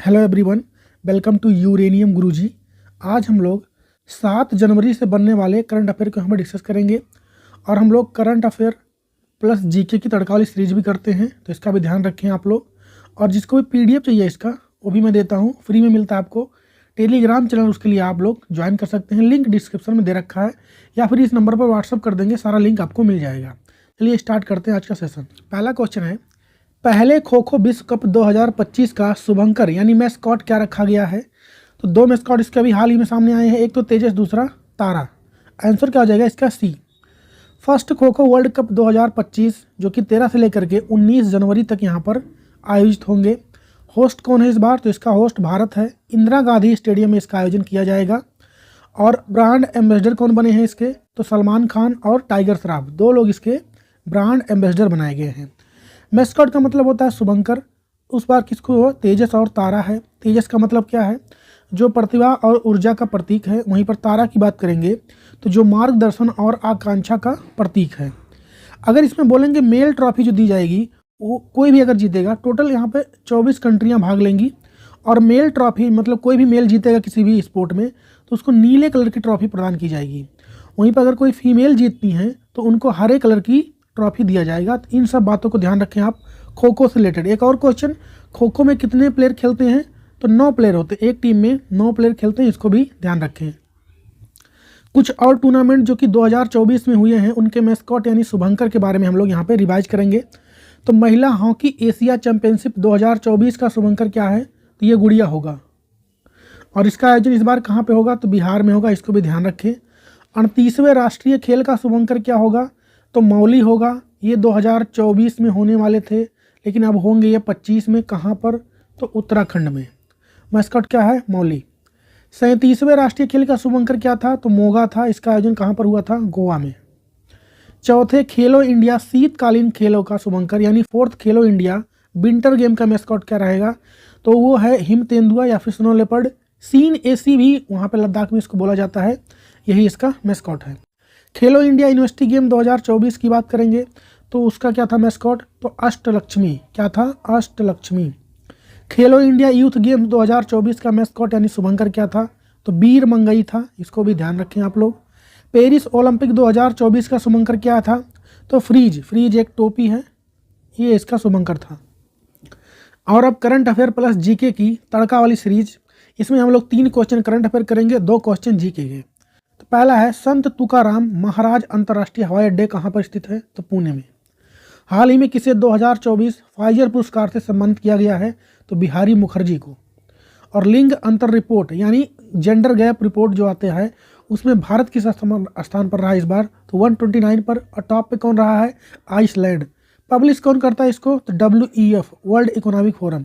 Hello everyone, welcome to Uranium Guruji. आज हम लोग 7 जनवरी से बनने वाले करंट अफेयर को हम डिस्कस करेंगे और हम लोग करंट अफेयर प्लस जीके की तड़का वाली सीरीज भी करते हैं, तो इसका भी ध्यान रखें आप लोग। और जिसको भी पीडीएफ चाहिए इसका, वो भी मैं देता हूँ, फ्री में मिलता है आपको। टेलीग्राम चैनल उसके लिए आप लोग ज्वाइन कर सकते हैं, लिंक डिस्क्रिप्शन में दे रखा है, या फिर इस नंबर पर व्हाट्सअप कर देंगे, सारा लिंक आपको मिल जाएगा। चलिए स्टार्ट करते हैं आज का सेशन। पहला क्वेश्चन है, पहले खो खो विश्व कप 2025 का शुभंकर यानी मैस्कॉट क्या रखा गया है? तो 2 मैस्कॉट इसके अभी हाल ही में सामने आए हैं, एक तो तेजस, दूसरा तारा। आंसर क्या हो जाएगा इसका? सी। First kho kho world cup 2025 जो कि 13 से लेकर के 19 जनवरी तक यहाँ पर आयोजित होंगे। होस्ट कौन है इस बार? तो इसका होस्ट भारत है। इंदिरा गांधी स्टेडियम में इसका आयोजन किया जाएगा। और ब्रांड एम्बेसडर कौन बने हैं इसके? तो सलमान खान और टाइगर श्रॉफ, 2 लोग इसके ब्रांड एम्बेसडर बनाए गए हैं। मैस्कॉट का मतलब होता है शुभंकर। उस बार किसको? तेजस और तारा है। तेजस का मतलब क्या है? जो प्रतिभा और ऊर्जा का प्रतीक है। वहीं पर तारा की बात करेंगे तो जो मार्गदर्शन और आकांक्षा का प्रतीक है। अगर इसमें बोलेंगे मेल ट्रॉफी जो दी जाएगी, वो कोई भी अगर जीतेगा, टोटल यहाँ पे 24 कंट्रियाँ भाग लेंगी। और मेल ट्रॉफी मतलब कोई भी मेल जीतेगा किसी भी स्पोर्ट में तो उसको नीले कलर की ट्रॉफी प्रदान की जाएगी। वहीं पर अगर कोई फीमेल जीतती हैं तो उनको हरे कलर की ट्रॉफी दिया जाएगा। तो इन सब बातों को ध्यान रखें आप खो खो से रिलेटेड। एक और क्वेश्चन, खो खो में कितने प्लेयर खेलते हैं? तो 9 प्लेयर होते हैं, एक टीम में 9 प्लेयर खेलते हैं, इसको भी ध्यान रखें। कुछ और टूर्नामेंट जो कि 2024 में हुए हैं उनके मैस्कॉट यानी शुभंकर के बारे में हम लोग यहाँ पे रिवाइज करेंगे। तो महिला हॉकी एशिया चैंपियनशिप 2024 का शुभंकर क्या है? तो ये गुड़िया होगा। और इसका आयोजन इस बार कहाँ पे होगा? तो बिहार में होगा, इसको भी ध्यान रखें। 38वें राष्ट्रीय खेल का शुभंकर क्या होगा? तो मौली होगा। ये 2024 में होने वाले थे, लेकिन अब होंगे ये 25 में। कहाँ पर? तो उत्तराखंड में। मैस्कॉट क्या है? मौली। 37वें राष्ट्रीय खेल का शुभंकर क्या था? तो मोगा था। इसका आयोजन कहाँ पर हुआ था? गोवा में। चौथे खेलो इंडिया शीतकालीन खेलों का शुभंकर यानी 4th खेलो इंडिया विंटर गेम का मैस्कॉट क्या रहेगा? तो वो है हिम तेंदुआ या फिर स्नो लेपर्ड। सीन एसी भी वहाँ पर लद्दाख में इसको बोला जाता है, यही इसका मैस्कॉट है। खेलो इंडिया यूनिवर्सिटी गेम 2024 की बात करेंगे तो उसका क्या था मैस्कॉट? तो अष्टलक्ष्मी। क्या था? अष्टलक्ष्मी। खेलो इंडिया यूथ गेम 2024 का मैस्कॉट यानी शुभंकर क्या था? तो वीर मंगई था, इसको भी ध्यान रखें आप लोग। पेरिस ओलंपिक 2024 का शुभंकर क्या था? तो फ्रीज। फ्रीज एक टोपी है, ये इसका शुभंकर था। और अब करंट अफेयर प्लस जीके की तड़का वाली सीरीज, इसमें हम लोग 3 क्वेश्चन करंट अफेयर करेंगे, 2 क्वेश्चन जीके के। तो पहला है, संत तुकाराम महाराज अंतर्राष्ट्रीय हवाई अड्डे कहाँ पर स्थित है? तो पुणे में। हाल ही में किसे 2024 फाइजर पुरस्कार से सम्मानित किया गया है? तो बिहारी मुखर्जी को। और लिंग अंतर रिपोर्ट यानी जेंडर गैप रिपोर्ट जो आते हैं उसमें भारत किस स्थान पर रहा है इस बार? तो 129 पर। और टॉप पे कौन रहा है? आइसलैंड। पब्लिश कौन करता है इसको? तो WEF world economic forum.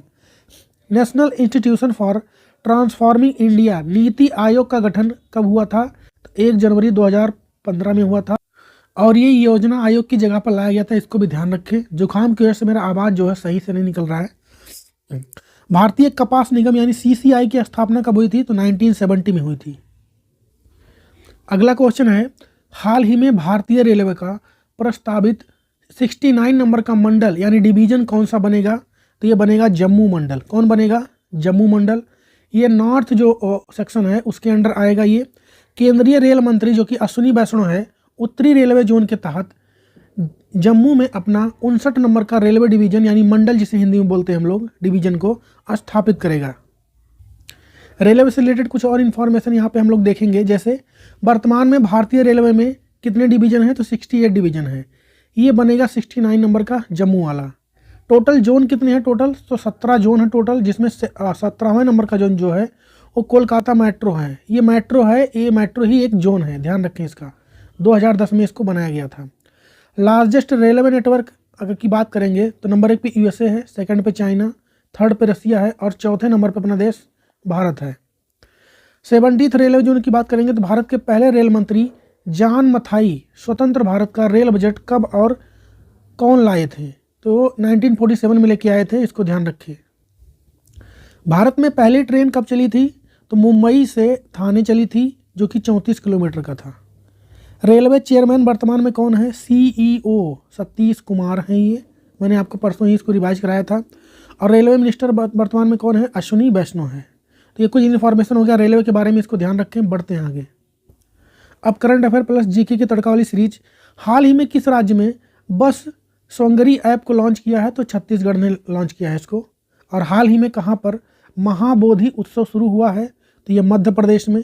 National institution for transforming India NITI Aayog का गठन कब हुआ था? तो 1 जनवरी 2015 में हुआ था। और ये योजना आयोग की जगह पर लाया गया था, इसको भी ध्यान रखें। जुकाम की वजह से मेरा आवाज़ जो है सही से नहीं निकल रहा है। भारतीय कपास निगम यानी CCI की स्थापना कब हुई थी? तो 1970 में हुई थी। अगला क्वेश्चन है, हाल ही में भारतीय रेलवे का प्रस्तावित 69 नंबर का मंडल यानी डिवीजन कौन सा बनेगा? तो ये बनेगा जम्मू मंडल। कौन बनेगा? जम्मू मंडल। ये नॉर्थ जो सेक्शन है उसके अंडर आएगा। ये केंद्रीय रेल मंत्री जो कि अश्विनी वैष्णव है, उत्तरी रेलवे जोन के तहत जम्मू में अपना 59 नंबर का रेलवे डिवीजन यानी मंडल, जिसे हिंदी में बोलते हैं हम लोग, डिवीजन को स्थापित करेगा। रेलवे से रिलेटेड कुछ और इन्फॉर्मेशन यहाँ पे हम लोग देखेंगे, जैसे वर्तमान में भारतीय रेलवे में कितने डिवीजन हैं? तो 68 डिवीजन है। ये बनेगा 69 नंबर का जम्मू वाला। टोटल जोन कितने हैं? टोटल तो 17 जोन है टोटल, जिसमें 17वें नंबर का जोन जो है वो कोलकाता मेट्रो है। ये मेट्रो है, ये मेट्रो ही एक जोन है, ध्यान रखें इसका। 2010 में इसको बनाया गया था। लार्जेस्ट रेलवे नेटवर्क अगर की बात करेंगे तो नंबर 1 पे USA है, सेकंड पे चाइना, थर्ड पे रसिया है और चौथे नंबर पे अपना देश भारत है। 70th रेलवे जोन की बात करेंगे तो भारत के पहले रेल मंत्री जॉन मथाई स्वतंत्र भारत का रेल बजट कब और कौन लाए थे? तो 1947 में लेके आए थे, इसको ध्यान रखिए। भारत में पहली ट्रेन कब चली थी? तो मुंबई से थाने चली थी, जो कि 34 किलोमीटर का था। रेलवे चेयरमैन वर्तमान में कौन है? CEO सतीश कुमार हैं। ये मैंने आपको परसों ही इसको रिवाइज कराया था। और रेलवे मिनिस्टर वर्तमान में कौन है? अश्विनी वैष्णव है। तो ये कुछ इन्फॉर्मेशन हो गया रेलवे के बारे में, इसको ध्यान रखें। बढ़ते हैं आगे। अब करंट अफेयर प्लस जीके की तड़का वाली सीरीज। हाल ही में किस राज्य में बस सोंगरी ऐप को लॉन्च किया है? तो छत्तीसगढ़ ने लॉन्च किया है इसको। और हाल ही में कहाँ पर महाबोधि उत्सव शुरू हुआ है? तो ये मध्य प्रदेश में।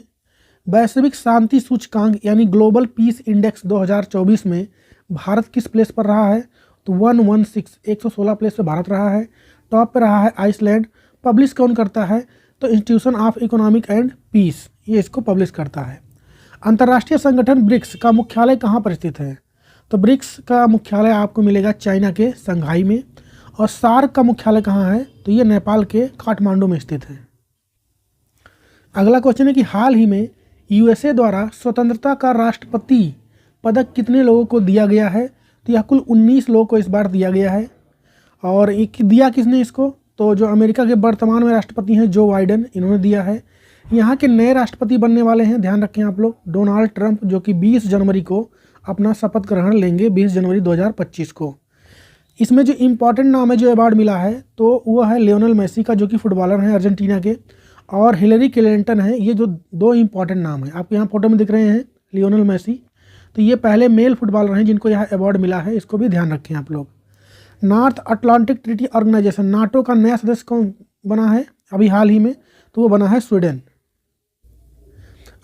वैश्विक शांति सूचकांक यानी ग्लोबल पीस इंडेक्स 2024 में भारत किस प्लेस पर रहा है? तो 116 प्लेस पे भारत रहा है। टॉप पे रहा है आइसलैंड। पब्लिश कौन करता है? तो institution of economic and peace, ये इसको पब्लिश करता है। अंतर्राष्ट्रीय संगठन ब्रिक्स का मुख्यालय कहाँ पर स्थित है? तो ब्रिक्स का मुख्यालय आपको मिलेगा चाइना के संघाई में। और सार्क का मुख्यालय कहाँ है? तो ये नेपाल के काठमांडू में स्थित है। अगला क्वेश्चन है कि हाल ही में यूएसए द्वारा स्वतंत्रता का राष्ट्रपति पदक कितने लोगों को दिया गया है? तो यह कुल 19 लोगों को इस बार दिया गया है। और एक दिया किसने इसको? तो जो अमेरिका के वर्तमान में राष्ट्रपति हैं जो बाइडेन, इन्होंने दिया है। यहाँ के नए राष्ट्रपति बनने वाले हैं, ध्यान रखें आप लोग, डोनाल्ड ट्रंप, जो कि 20 जनवरी को अपना शपथ ग्रहण लेंगे, 20 जनवरी 2025 को। इसमें जो इम्पोर्टेंट नाम है जो अवार्ड मिला है तो वो है लियोनेल मेसी का, जो कि फुटबॉलर हैं अर्जेंटीना के, और हिलरी क्लिंटन है। ये जो दो इम्पॉर्टेंट नाम है आपको यहाँ फोटो में दिख रहे हैं, लियोनेल मेसी, तो ये पहले मेल फुटबॉलर हैं जिनको यह अवार्ड मिला है, इसको भी ध्यान रखें आप लोग। North Atlantic Treaty Organization, NATO का नया सदस्य कौन बना है अभी हाल ही में? तो वो बना है स्वीडन।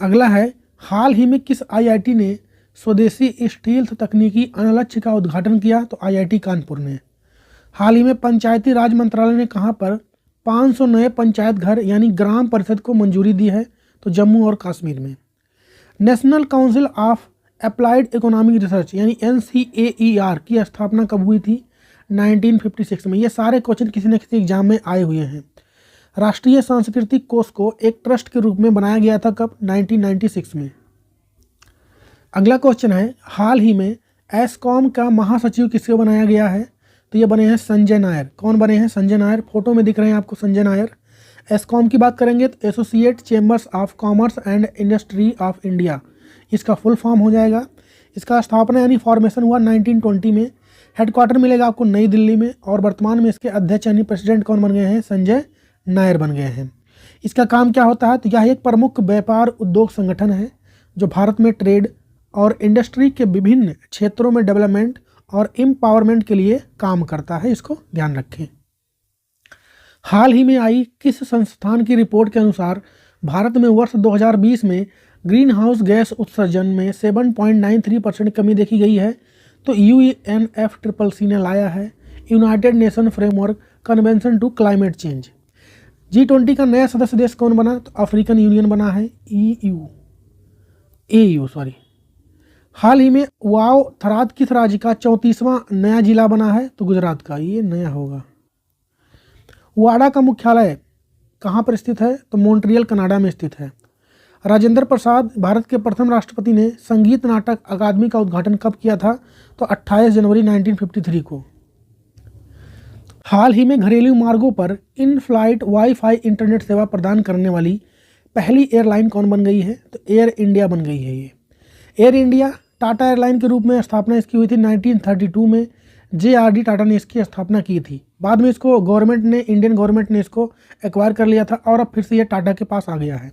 अगला है, हाल ही में किस आईआईटी ने स्वदेशी स्टील्थ तकनीकी अनुलक्ष्य का उद्घाटन किया? तो आईआईटी कानपुर ने। हाल ही में पंचायती राज मंत्रालय ने कहाँ पर 500 नए पंचायत घर यानी ग्राम परिषद को मंजूरी दी है? तो जम्मू और कश्मीर में। National council of applied economic research यानी NCAER की स्थापना कब हुई थी? 1956 में। ये सारे क्वेश्चन किसी न किसी एग्जाम में आए हुए हैं। राष्ट्रीय सांस्कृतिक कोष को एक ट्रस्ट के रूप में बनाया गया था कब? 1996 में। अगला क्वेश्चन है, हाल ही में एस्कॉम का महासचिव किसको बनाया गया है? तो ये बने हैं संजय नायर। कौन बने हैं? संजय नायर, फोटो में दिख रहे हैं आपको संजय नायर। एस्कॉम की बात करेंगे तो associate chambers of commerce and industry of India, इसका फुल फॉर्म हो जाएगा। इसका स्थापना यानी फॉर्मेशन हुआ 1920 में। हेडक्वार्टर मिलेगा आपको नई दिल्ली में। और वर्तमान में इसके अध्यक्ष यानी प्रेसिडेंट कौन बन गए हैं? संजय नायर बन गए हैं। इसका काम क्या होता है? तो यह एक प्रमुख व्यापार उद्योग संगठन है जो भारत में ट्रेड और इंडस्ट्री के विभिन्न क्षेत्रों में डेवलपमेंट और एम्पावरमेंट के लिए काम करता है, इसको ध्यान रखें। हाल ही में आई किस संस्थान की रिपोर्ट के अनुसार भारत में वर्ष 2020 में ग्रीन हाउस गैस उत्सर्जन में 7.93% कमी देखी गई है? तो UNFCCC ने लाया है United Nation framework convention to climate change. G20 का नया सदस्य देश कौन बना? तो अफ्रीकन यूनियन बना है, AU सॉरी। हाल ही में वाव थराद किस राज्य का 34वां नया जिला बना है? तो गुजरात का, ये नया होगा। वाडा का मुख्यालय कहाँ पर स्थित है? तो मॉन्ट्रियल कनाडा में स्थित है। राजेंद्र प्रसाद भारत के प्रथम राष्ट्रपति ने संगीत नाटक अकादमी का उद्घाटन कब किया था? तो 28 जनवरी 1953 को। हाल ही में घरेलू मार्गों पर इन फ्लाइट वाईफाई इंटरनेट सेवा प्रदान करने वाली पहली एयरलाइन कौन बन गई है? तो एयर इंडिया बन गई है। ये एयर इंडिया टाटा एयरलाइन के रूप में स्थापना इसकी हुई थी 1932 में। JRD टाटा ने इसकी स्थापना की थी। बाद में इसको इंडियन गवर्नमेंट ने इसको एक्वायर कर लिया था और अब फिर से ये टाटा के पास आ गया है।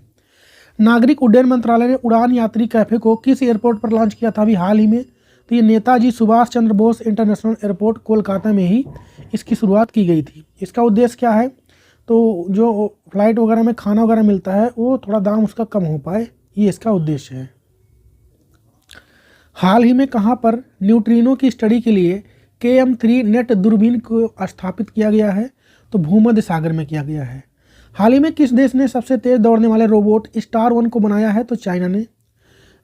नागरिक उड्डयन मंत्रालय ने उड़ान यात्री कैफे को किस एयरपोर्ट पर लॉन्च किया था अभी हाल ही में? तो ये नेताजी सुभाष चंद्र बोस इंटरनेशनल एयरपोर्ट कोलकाता में ही इसकी शुरुआत की गई थी। इसका उद्देश्य क्या है? तो जो फ्लाइट वगैरह में खाना वगैरह मिलता है वो थोड़ा दाम उसका कम हो पाए, ये इसका उद्देश्य है। हाल ही में कहाँ पर न्यूट्रिनो की स्टडी के लिए KM3 नेट दूरबीन को स्थापित किया गया है? तो भूमध्य सागर में किया गया है। हाल ही में किस देश ने सबसे तेज दौड़ने वाले रोबोट स्टार 1 को बनाया है? तो चाइना ने।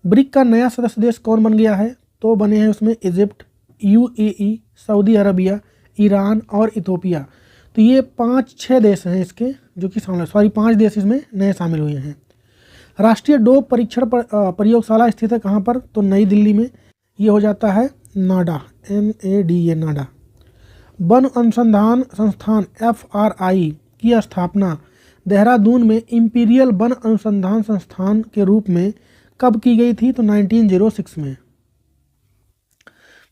ब्रिक का नया सदस्य देश कौन बन गया है? तो बने हैं उसमें Egypt, UAE, Saudi Arabia, Iran और इथोपिया। तो ये 5-6 देश हैं इसके जो कि 5 देश इसमें नए शामिल हुए हैं। राष्ट्रीय डोप परीक्षण प्रयोगशाला स्थित है कहाँ पर? तो नई दिल्ली में। ये हो जाता है नाडा, NADA नाडा। वन अनुसंधान संस्थान FRI की स्थापना देहरादून में इंपीरियल वन अनुसंधान संस्थान के रूप में कब की गई थी? तो 1906 में।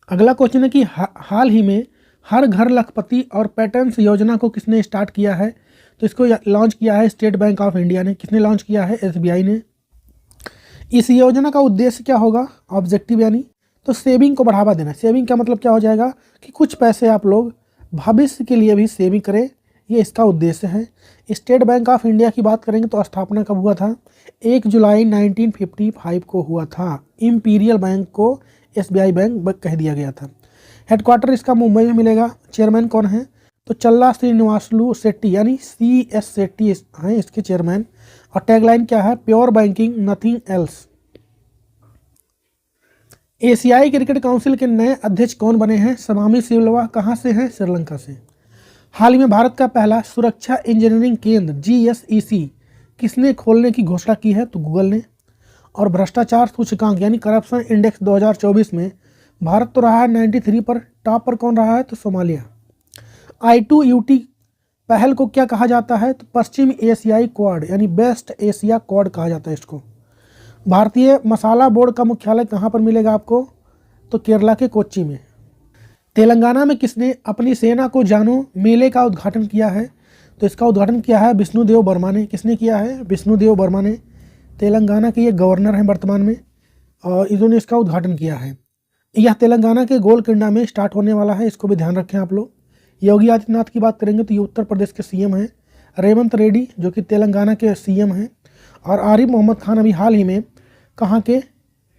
अगला क्वेश्चन है कि हाल ही में हर घर लखपति और पैटर्न्स योजना को किसने स्टार्ट किया है? तो इसको लॉन्च किया है स्टेट बैंक ऑफ इंडिया ने। किसने लॉन्च किया है? एसबीआई ने। इस योजना का उद्देश्य क्या होगा? ऑब्जेक्टिव यानी तो सेविंग को बढ़ावा देना। सेविंग का मतलब क्या हो जाएगा कि कुछ पैसे आप लोग भविष्य के लिए भी सेविंग करें, ये इसका उद्देश्य है। स्टेट बैंक ऑफ इंडिया की बात करेंगे तो स्थापना कब हुआ था? 1 जुलाई 1955 को हुआ था। इम्पीरियल बैंक को एसबीआई बैंक कह दिया गया था। हेडक्वार्टर इसका मुंबई में मिलेगा। चेयरमैन कौन है? तो चल्ला श्रीनिवासलू शेट्टी यानी CS शेट्टी हैं इसके चेयरमैन। और टैगलाइन क्या है? Pure banking nothing else. एशियाई क्रिकेट काउंसिल के नए अध्यक्ष कौन बने हैं? समामी सिल्वा। कहाँ से हैं? श्रीलंका से। हाल ही में भारत का पहला सुरक्षा इंजीनियरिंग केंद्र GSEC किसने खोलने की घोषणा की है? तो गूगल ने। और भ्रष्टाचार सूचकांक यानी करप्शन इंडेक्स 2024 में भारत तो रहा है 93 पर। टॉप पर कौन रहा है? तो सोमालिया। I2UT पहल को क्या कहा जाता है? तो पश्चिम एशियाई क्वाड यानी बेस्ट एशिया क्वाड कहा जाता है इसको। भारतीय मसाला बोर्ड का मुख्यालय कहाँ पर मिलेगा आपको? तो केरला के कोच्चि में। तेलंगाना में किसने अपनी सेना को जानो मेले का उद्घाटन किया है? तो इसका उद्घाटन किया है विष्णुदेव वर्मा ने। किसने किया है? विष्णुदेव वर्मा ने। तेलंगाना के ये गवर्नर हैं वर्तमान में और इन्होंने इसका उद्घाटन किया है। यह तेलंगाना के गोलकोंडा में स्टार्ट होने वाला है, इसको भी ध्यान रखें आप लोग। योगी आदित्यनाथ की बात करेंगे तो ये उत्तर प्रदेश के CM हैं। रेवंत रेड्डी जो कि तेलंगाना के CM हैं। और आरिफ मोहम्मद खान अभी हाल ही में कहाँ के?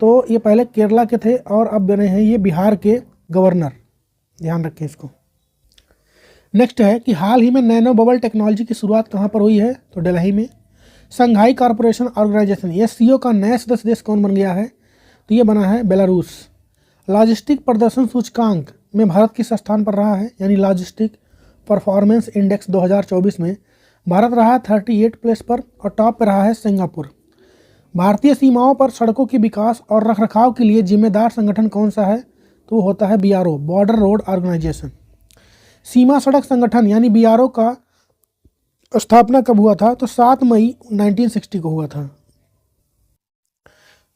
तो ये पहले केरला के थे और अब बने हैं ये बिहार के गवर्नर। ध्यान रखें इसको। नेक्स्ट है कि हाल ही में नैनो बबल टेक्नोलॉजी की शुरुआत कहाँ पर हुई है? तो दिल्ली में। संघाई कॉरपोरेशन ऑर्गेनाइजेशन SCO का नया सदस्य देश कौन बन गया है? तो ये बना है बेलारूस। लॉजिस्टिक प्रदर्शन सूचकांक में भारत किस स्थान पर रहा है? यानी लॉजिस्टिक परफॉर्मेंस इंडेक्स 2024 में भारत रहा 38 प्लेस पर और टॉप पर रहा है सिंगापुर। भारतीय सीमाओं पर सड़कों के विकास और रखरखाव के लिए जिम्मेदार संगठन कौन सा है? तो वो होता है BRO बॉर्डर रोड ऑर्गेनाइजेशन। सीमा सड़क संगठन यानी BRO का स्थापना कब हुआ था? तो 7 मई 1960 को हुआ था।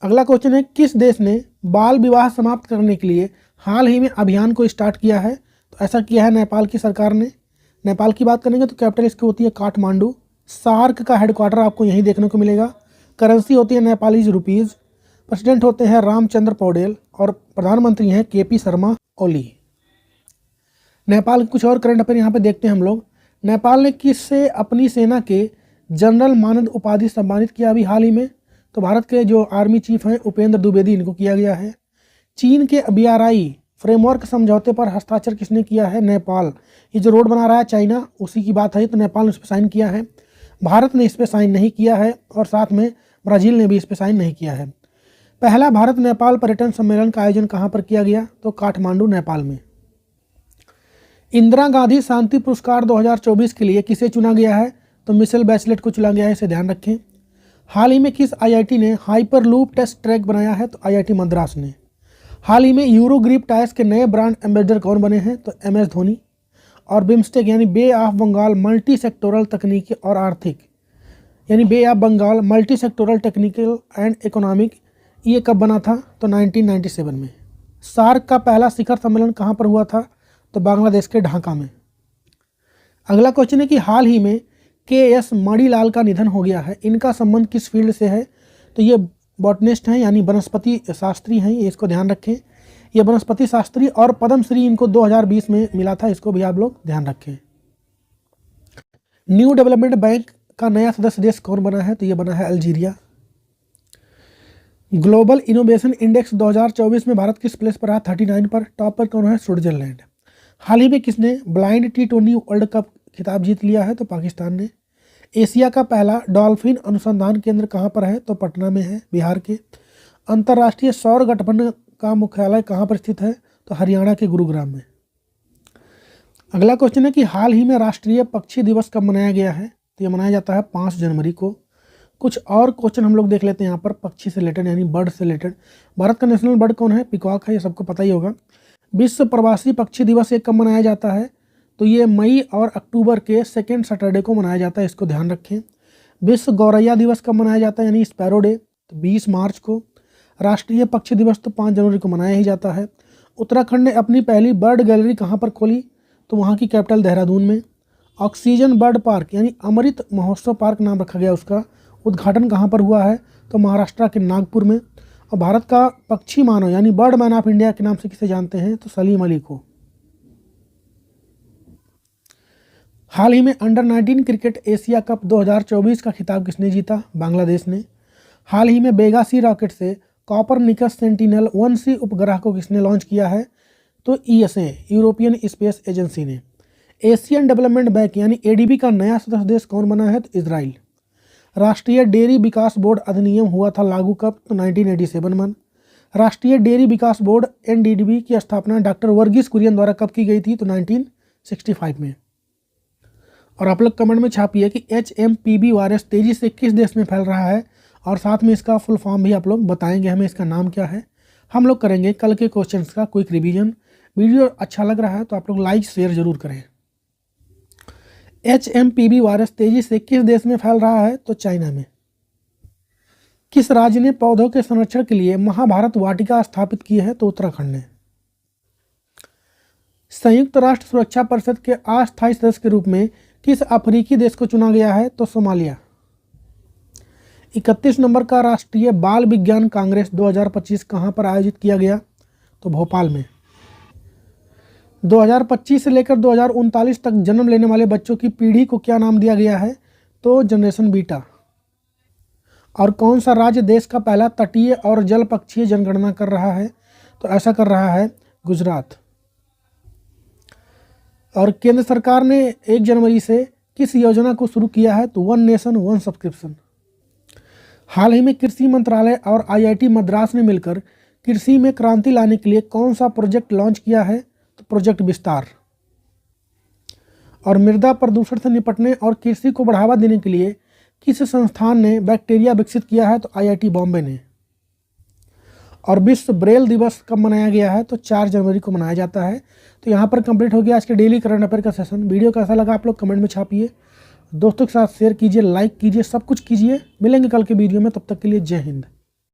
अगला क्वेश्चन है किस देश ने बाल विवाह समाप्त करने के लिए हाल ही में अभियान को स्टार्ट किया है? तो ऐसा किया है नेपाल की सरकार ने। नेपाल की बात करेंगे तो कैपिटल इसकी होती है काठमांडू। सार्क का हेडक्वार्टर आपको यहीं देखने को मिलेगा। करेंसी होती है नेपालीज रुपीज़। प्रेसिडेंट होते हैं रामचंद्र पौडेल और प्रधानमंत्री हैं KP शर्मा ओली। नेपाल के कुछ और करंट अफेयर यहाँ पे देखते हैं हम लोग। नेपाल ने किससे अपनी सेना के जनरल मानद उपाधि सम्मानित किया अभी हाल ही में? तो भारत के जो आर्मी चीफ हैं उपेंद्र द्विवेदी, इनको किया गया है। चीन के BRI फ्रेमवर्क समझौते पर हस्ताक्षर किसने किया है? नेपाल। ये जो रोड बना रहा है चाइना उसी की बात है, तो नेपाल ने इस पर साइन किया है। भारत ने इस पर साइन नहीं किया है और साथ में ब्राज़ील ने भी इस पर साइन नहीं किया है। पहला भारत नेपाल पर्यटन सम्मेलन का आयोजन कहाँ पर किया गया? तो काठमांडू नेपाल में। इंदिरा गांधी शांति पुरस्कार 2024 के लिए किसे चुना गया है? तो मिशेल बैचलेट को चुना गया है, इसे ध्यान रखें। हाल ही में किस IIT ने हाइपरलूप टेस्ट ट्रैक बनाया है? तो IIT मद्रास ने। हाल ही में यूरो ग्रिप टायर्स के नए ब्रांड एम्बेसडर कौन बने हैं? तो MS धोनी। और बिम्स्टेक यानी Bay of Bengal multi sectoral तकनीकी और आर्थिक यानी Bay of Bengal multi sectoral technical and economic, ये कब बना था? तो 1997 में। सार्क का पहला शिखर सम्मेलन कहाँ पर हुआ था? तो बांग्लादेश के ढाका में। अगला क्वेश्चन है कि हाल ही में KS मणिलाल का निधन हो गया है, इनका संबंध किस फील्ड से है? तो ये बॉटनिस्ट हैं यानी वनस्पति शास्त्री हैं, ये इसको ध्यान रखें। ये वनस्पति शास्त्री और पद्मश्री इनको 2020 में मिला था, इसको भी आप लोग ध्यान रखें। न्यू डेवलपमेंट बैंक का नया सदस्य देश कौन बना है? तो ये बना है अल्जीरिया। ग्लोबल इनोवेशन इंडेक्स 2024 में भारत किस प्लेस पर रहा? 39 पर। टॉप पर कौन है? स्विट्जरलैंड। हाल ही में किसने ब्लाइंड T20 वर्ल्ड कप खिताब जीत लिया है? तो पाकिस्तान ने। एशिया का पहला डॉल्फिन अनुसंधान केंद्र कहाँ पर है? तो पटना में है, बिहार के। अंतर्राष्ट्रीय सौर गठबंधन का मुख्यालय कहाँ पर स्थित है? तो हरियाणा के गुरुग्राम में। अगला क्वेश्चन है कि हाल ही में राष्ट्रीय पक्षी दिवस कब मनाया गया है? तो ये मनाया जाता है 5 जनवरी को। कुछ और क्वेश्चन हम लोग देख लेते हैं यहाँ पर पक्षी से रिलेटेड यानी बर्ड से रिलेटेड। भारत का नेशनल बर्ड कौन है? पिकॉक है, ये सबको पता ही होगा। विश्व प्रवासी पक्षी दिवस ये कब मनाया जाता है? तो ये मई और अक्टूबर के सेकेंड सैटरडे को मनाया जाता है, इसको ध्यान रखें। विश्व गौरैया दिवस कब मनाया जाता है यानी स्पैरो डे? तो 20 मार्च को। राष्ट्रीय पक्षी दिवस तो 5 जनवरी को मनाया ही जाता है। उत्तराखंड ने अपनी पहली बर्ड गैलरी कहाँ पर खोली? तो वहाँ की कैपिटल देहरादून में। ऑक्सीजन बर्ड पार्क यानी अमृत महोत्सव पार्क नाम रखा गया उसका, उद्घाटन कहाँ पर हुआ है? तो महाराष्ट्र के नागपुर में। और भारत का पक्षी मानव यानी बर्ड मैन ऑफ इंडिया के नाम से किसे जानते हैं? तो सलीम अली को। हाल ही में अंडर 19 क्रिकेट एशिया कप 2024 का खिताब किसने जीता? बांग्लादेश ने। हाल ही में वेगा सी रॉकेट से कॉपरनिकस सेंटिनल 1C उपग्रह को किसने लॉन्च किया है? तो ESA यूरोपियन स्पेस एजेंसी ने। एशियन डेवलपमेंट बैंक यानी ADB का नया सदस्य देश कौन बना है? तो इजराइल। राष्ट्रीय डेयरी विकास बोर्ड अधिनियम हुआ था लागू कब? तो 1987 में। राष्ट्रीय डेयरी विकास बोर्ड NDDB की स्थापना डॉक्टर वर्गीस कुरियन द्वारा कब की गई थी? तो 1965 में। और आप लोग कमेंट में छापिए कि HMPV वायरस तेजी से किस देश में फैल रहा है, और साथ में इसका फुल फॉर्म भी आप लोग बताएंगे हमें, इसका नाम क्या है। हम लोग करेंगे कल के क्वेश्चंस का क्विक रिवीजन। वीडियो अच्छा लग रहा है तो आप लोग लाइक शेयर जरूर करें। HMPV वायरस तेजी से किस देश में फैल रहा है? तो चाइना में। किस राज्य ने पौधों के संरक्षण के लिए महाभारत वाटिका स्थापित की है? तो उत्तराखंड ने। संयुक्त राष्ट्र सुरक्षा परिषद के अस्थायी सदस्य के रूप में किस अफ्रीकी देश को चुना गया है? तो सोमालिया। 31 नंबर का राष्ट्रीय बाल विज्ञान कांग्रेस 2025 कहाँ पर आयोजित किया गया? तो भोपाल में। 2025 से लेकर 2039 तक जन्म लेने वाले बच्चों की पीढ़ी को क्या नाम दिया गया है? तो जनरेशन बीटा। और कौन सा राज्य देश का पहला तटीय और जल पक्षीय जनगणना कर रहा है? तो ऐसा कर रहा है गुजरात। और केंद्र सरकार ने 1 जनवरी से किस योजना को शुरू किया है? तो 1 नेशन 1 सब्सक्रिप्शन। हाल ही में कृषि मंत्रालय और IIT मद्रास ने मिलकर कृषि में क्रांति लाने के लिए कौन सा प्रोजेक्ट लॉन्च किया है? तो प्रोजेक्ट विस्तार। और मृदा प्रदूषण से निपटने और कृषि को बढ़ावा देने के लिए किस संस्थान ने बैक्टीरिया विकसित किया है? तो IIT बॉम्बे ने। और विश्व ब्रेल दिवस कब मनाया गया है? तो 4 जनवरी को मनाया जाता है। तो यहाँ पर कंप्लीट हो गया आज के डेली करंट अफेयर का सेशन। वीडियो कैसा लगा आप लोग कमेंट में छापिए, दोस्तों के साथ शेयर कीजिए, लाइक कीजिए, सब कुछ कीजिए। मिलेंगे कल के वीडियो में, तब तक के लिए जय हिंद।